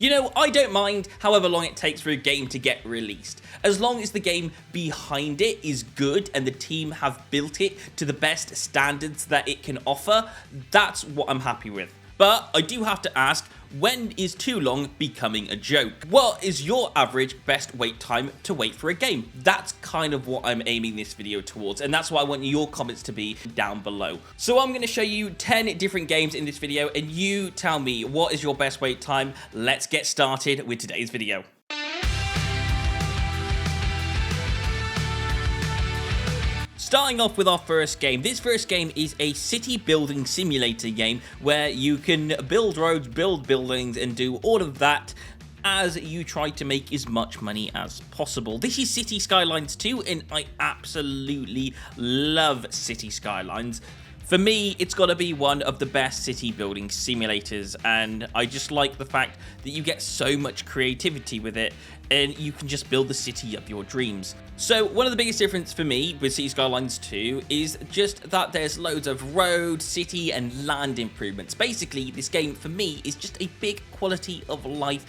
You know, I don't mind however long it takes for a game to get released. As long as the game behind it is good and the team have built it to the best standards that it can offer, that's what I'm happy with. But I do have to ask, when is too long becoming a joke? What is your average best wait time to wait for a game? That's kind of what I'm aiming this video towards, and that's what I want your comments to be down below. So I'm going to show you 10 different games in this video, and you tell me what is your best wait time. Let's get started with today's video. Starting off with our first game. This first game is a city building simulator game where you can build roads, build buildings, and do all of that as you try to make as much money as possible. This is City Skylines 2, and I absolutely love City Skylines. For me, it's got to be one of the best city building simulators, and I just like the fact that you get so much creativity with it, and you can just build the city of your dreams. So one of the biggest differences for me with City Skylines 2 is just that there's loads of road, city, and land improvements. Basically, this game for me is just a big quality of life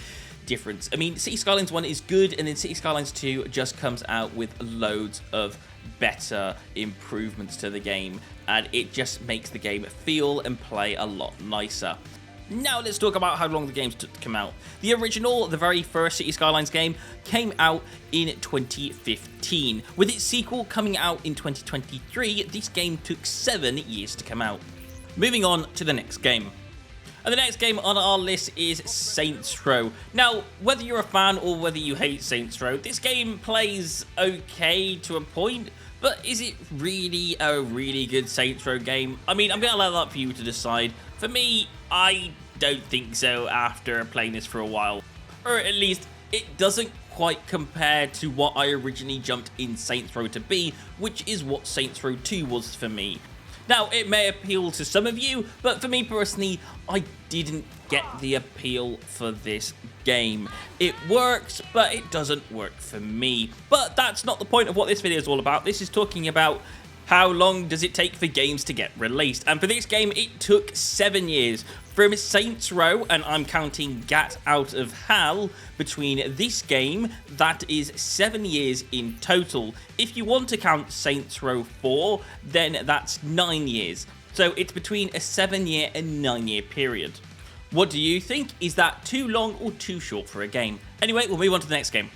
difference. I mean, City Skylines 1 is good, and then City Skylines 2 just comes out with loads of better improvements to the game, and it just makes the game feel and play a lot nicer. Now let's talk about how long the games took to come out. The original, the very first City Skylines game, came out in 2015. With its sequel coming out in 2023, this game took 7 years to come out. Moving on to the next game. And the next game on our list is Saints Row. Now, whether you're a fan or whether you hate Saints Row, this game plays okay to a point, but is it really a really good Saints Row game? I mean, I'm going to allow that for you to decide. For me, I don't think so after playing this for a while. Or at least, it doesn't quite compare to what I originally jumped in Saints Row to be, which is what Saints Row 2 was for me. Now, it may appeal to some of you, but for me personally, I didn't get the appeal for this game. It works, but it doesn't work for me. But that's not the point of what this video is all about. This is talking about how long does it take for games to get released. And for this game, it took 7 years. From Saints Row, and I'm counting Gat Out of Hell, between this game, that is 7 years in total. If you want to count Saints Row 4, then that's 9 years. So it's between a 7-year and 9-year period. What do you think? Is that too long or too short for a game? Anyway, we'll move on to the next game.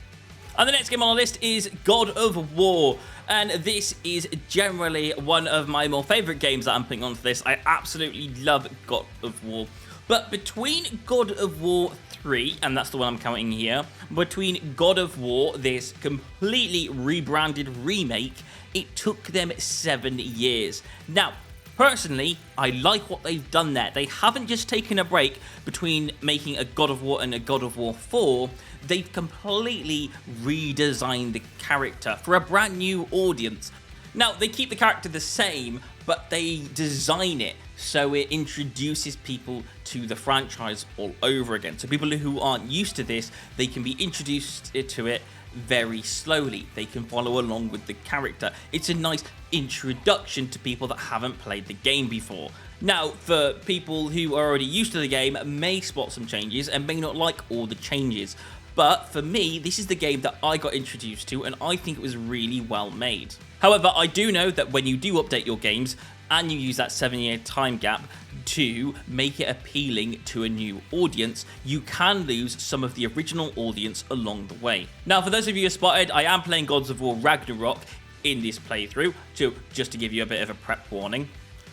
And the next game on our list is God of War, and this is generally one of my more favourite games that I'm putting on for this. I absolutely love God of War. But between God of War 3, and that's the one I'm counting here, between God of War, this completely rebranded remake, it took them 7 years. Now, personally, I like what they've done there. They haven't just taken a break between making a God of War and a God of War 4. They've completely redesigned the character for a brand new audience. Now, they keep the character the same, but they design it so it introduces people to the franchise all over again. So people who aren't used to this, they can be introduced to it very slowly. They can follow along with the character. It's a nice introduction to people that haven't played the game before. Now, for people who are already used to the game, may spot some changes and may not like all the changes. But for me, this is the game that I got introduced to, and I think it was really well made. However, I do know that when you do update your games, and you use that 7-year time gap to make it appealing to a new audience, you can lose some of the original audience along the way. Now, for those of you who spotted, I am playing Gods of War Ragnarok in this playthrough, just to give you a bit of a prep warning.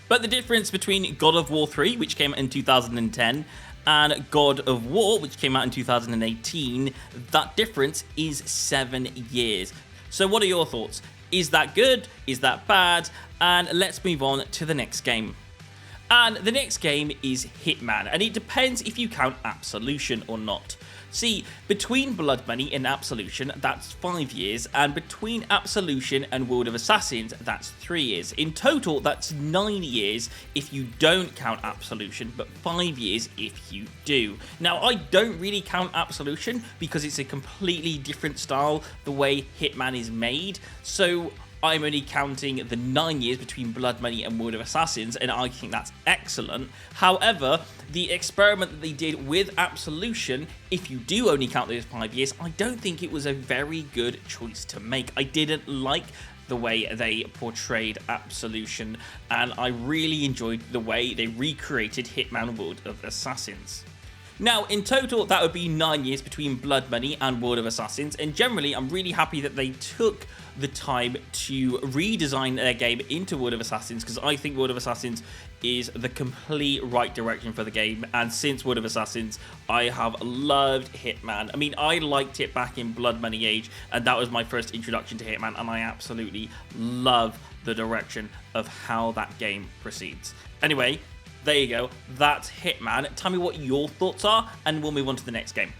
But the difference between God of War 3, which came out in 2010, and God of War, which came out in 2018, that difference is 7 years. So what are your thoughts? Is that good? Is that bad? And let's move on to the next game. And the next game is Hitman, and it depends if you count Absolution or not. See, between Blood Money and Absolution, that's 5 years, and between Absolution and World of Assassins, that's 3 years. In total, that's 9 years if you don't count Absolution, but 5 years if you do. Now, I don't really count Absolution because it's a completely different style, the way Hitman is made, so I'm only counting the 9 years between Blood Money and World of Assassins, and I think that's excellent. However, the experiment that they did with Absolution, if you do only count those 5 years, I don't think it was a very good choice to make. I didn't like the way they portrayed Absolution, and I really enjoyed the way they recreated Hitman World of Assassins. Now, in total, that would be 9 years between Blood Money and World of Assassins, and generally, I'm really happy that they took the time to redesign their game into World of Assassins, because I think World of Assassins is the complete right direction for the game, and since World of Assassins, I have loved Hitman. I mean, I liked it back in Blood Money age, and that was my first introduction to Hitman, and I absolutely love the direction of how that game proceeds. Anyway, there you go, that's Hitman. Tell me what your thoughts are, and we'll move on to the next game.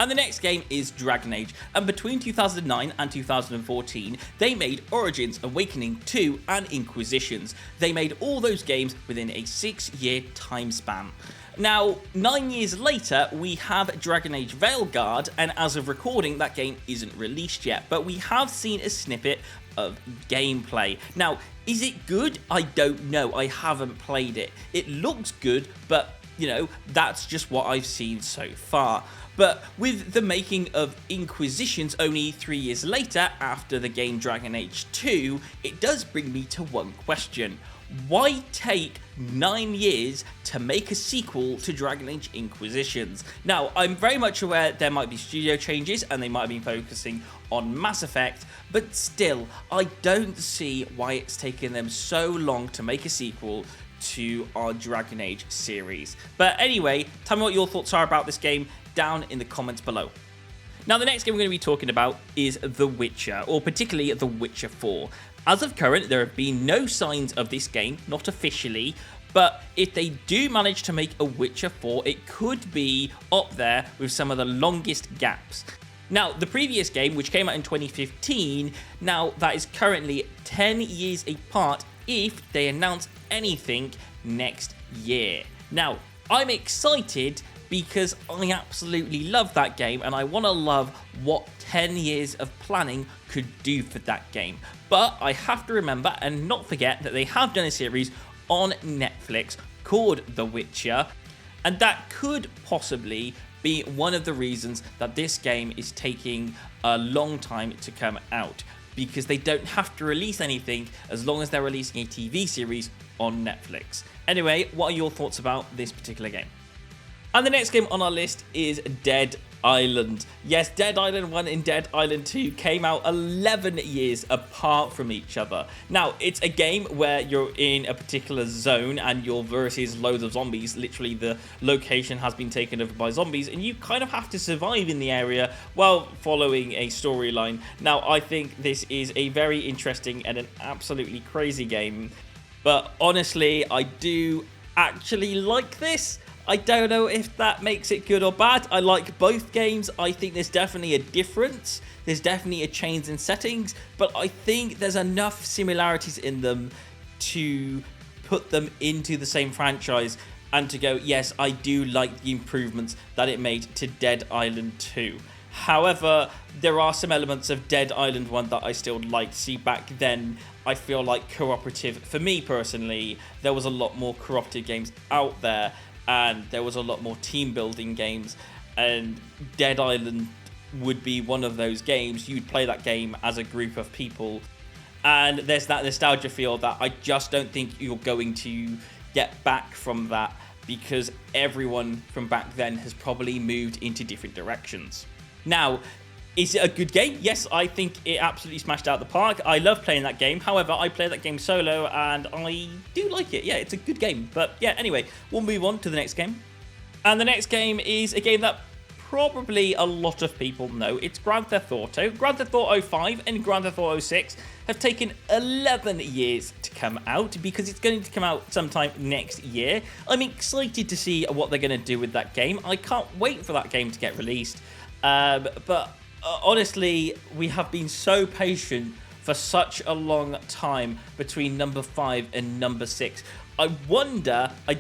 And the next game is Dragon Age, and between 2009 and 2014, they made Origins, Awakening 2, and Inquisitions. They made all those games within a 6-year time span. Now, 9 years later, we have Dragon Age Veilguard, and as of recording, that game isn't released yet, but we have seen a snippet of gameplay. Now, is it good? I don't know. I haven't played it. It looks good, but, you know, that's just what I've seen so far. But with the making of Inquisitions only 3 years later, after the game Dragon Age 2, it does bring me to one question. Why take 9 years to make a sequel to Dragon Age Inquisitions? Now, I'm very much aware there might be studio changes and they might have been focusing on Mass Effect, but still, I don't see why it's taken them so long to make a sequel to our Dragon Age series. But anyway, tell me what your thoughts are about this game down in the comments below. Now, the next game we're going to be talking about is The Witcher, or particularly The Witcher 4. As of current, there have been no signs of this game, not officially, but if they do manage to make a Witcher 4, it could be up there with some of the longest gaps. Now, the previous game, which came out in 2015, now that is currently 10 years apart if they announce anything next year. Now, I'm excited because I absolutely love that game and I want to love what 10 years of planning could do for that game. But I have to remember and not forget that they have done a series on Netflix called The Witcher, and that could possibly be one of the reasons that this game is taking a long time to come out, because they don't have to release anything as long as they're releasing a TV series on Netflix. Anyway, what are your thoughts about this particular game? And the next game on our list is Dead Island. Yes, Dead Island 1 and Dead Island 2 came out 11 years apart from each other. Now, it's a game where you're in a particular zone and you're versus loads of zombies. Literally, the location has been taken over by zombies and you kind of have to survive in the area while following a storyline. Now, I think this is a very interesting and an absolutely crazy game. But honestly, I do actually like this. I don't know if that makes it good or bad. I like both games. I think there's definitely a difference. There's definitely a change in settings, but I think there's enough similarities in them to put them into the same franchise and to go, yes, I do like the improvements that it made to Dead Island 2. However, there are some elements of Dead Island 1 that I still like. See, back then, I feel like cooperative, for me personally, there was a lot more cooperative games out there, and there was a lot more team building games, and Dead Island would be one of those games. You'd play that game as a group of people, and there's that nostalgia feel that I just don't think you're going to get back from that, because everyone from back then has probably moved into different directions. Now, is it a good game? Yes, I think it absolutely smashed out the park. I love playing that game. However, I play that game solo and I do like it. Yeah, it's a good game. But yeah, anyway, we'll move on to the next game. And the next game is a game that probably a lot of people know. It's Grand Theft Auto. Grand Theft Auto 5 and Grand Theft Auto 6 have taken 11 years to come out because it's going to come out sometime next year. I'm excited to see what they're going to do with that game. I can't wait for that game to get released. Honestly, we have been so patient for such a long time between number 5 and number 6. I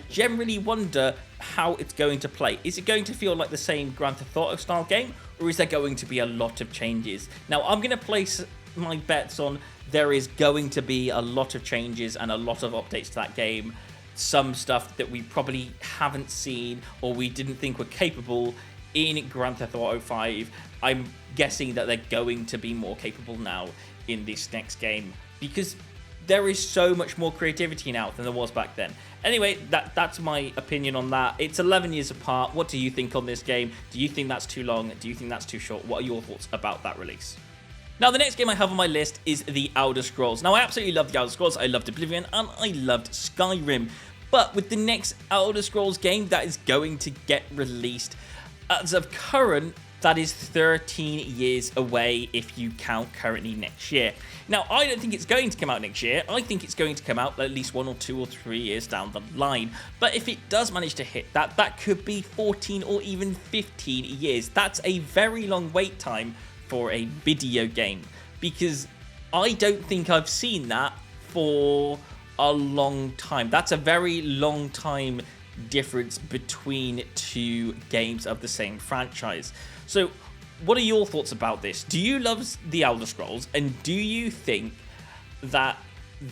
generally wonder how it's going to play. Is it going to feel like the same Grand Theft Auto style game, or is there going to be a lot of changes? Now, I'm going to place my bets on there is going to be a lot of changes and a lot of updates to that game. Some stuff that we probably haven't seen or we didn't think were capable in Grand Theft Auto 5. I'm guessing that they're going to be more capable now in this next game because there is so much more creativity now than there was back then. Anyway, that's my opinion on that. It's 11 years apart. What do you think on this game? Do you think that's too long? Do you think that's too short? What are your thoughts about that release? Now, the next game I have on my list is The Elder Scrolls. Now, I absolutely love The Elder Scrolls. I loved Oblivion and I loved Skyrim. But with the next Elder Scrolls game that is going to get released, as of current, that is 13 years away if you count currently next year. Now, I don't think it's going to come out next year. I think it's going to come out at least 1 or 2 or 3 years down the line. But if it does manage to hit that, that could be 14 or even 15 years. That's a very long wait time for a video game, because I don't think I've seen that for a long time. That's a very long time difference between two games of the same franchise. So what are your thoughts about this? Do you love The Elder Scrolls, and do you think that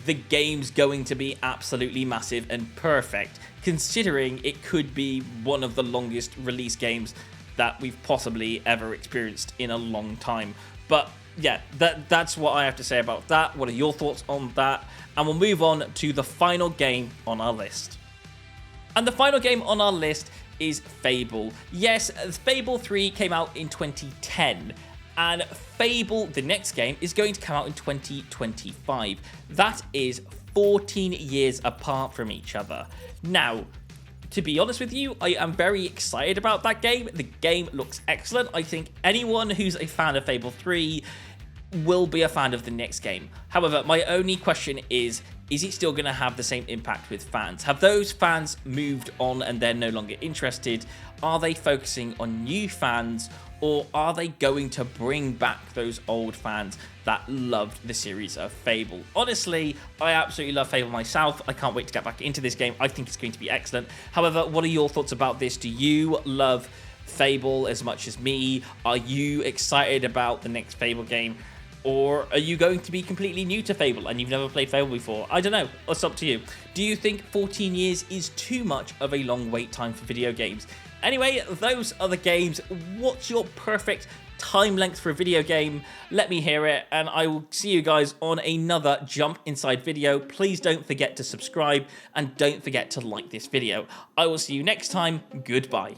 the game's going to be absolutely massive and perfect, considering it could be one of the longest release games that we've possibly ever experienced in a long time? But yeah, that's what I have to say about that. What are your thoughts on that? And we'll move on to the final game on our list. And the final game on our list is Fable. Yes, Fable 3 came out in 2010, and Fable, the next game, is going to come out in 2025. That is 14 years apart from each other. Now, to be honest with you, I am very excited about that game. The game looks excellent. I think anyone who's a fan of Fable 3 will be a fan of the next game. However, my only question is it still going to have the same impact with fans? Have those fans moved on and they're no longer interested? Are they focusing on new fans, or are they going to bring back those old fans that loved the series of Fable? Honestly, I absolutely love Fable myself. I can't wait to get back into this game. I think it's going to be excellent. However, what are your thoughts about this? Do you love Fable as much as me? Are you excited about the next Fable game? Or are you going to be completely new to Fable and you've never played Fable before? I don't know. It's up to you. Do you think 14 years is too much of a long wait time for video games? Anyway, those are the games. What's your perfect time length for a video game? Let me hear it, and I will see you guys on another Jump Inside video. Please don't forget to subscribe and don't forget to like this video. I will see you next time. Goodbye.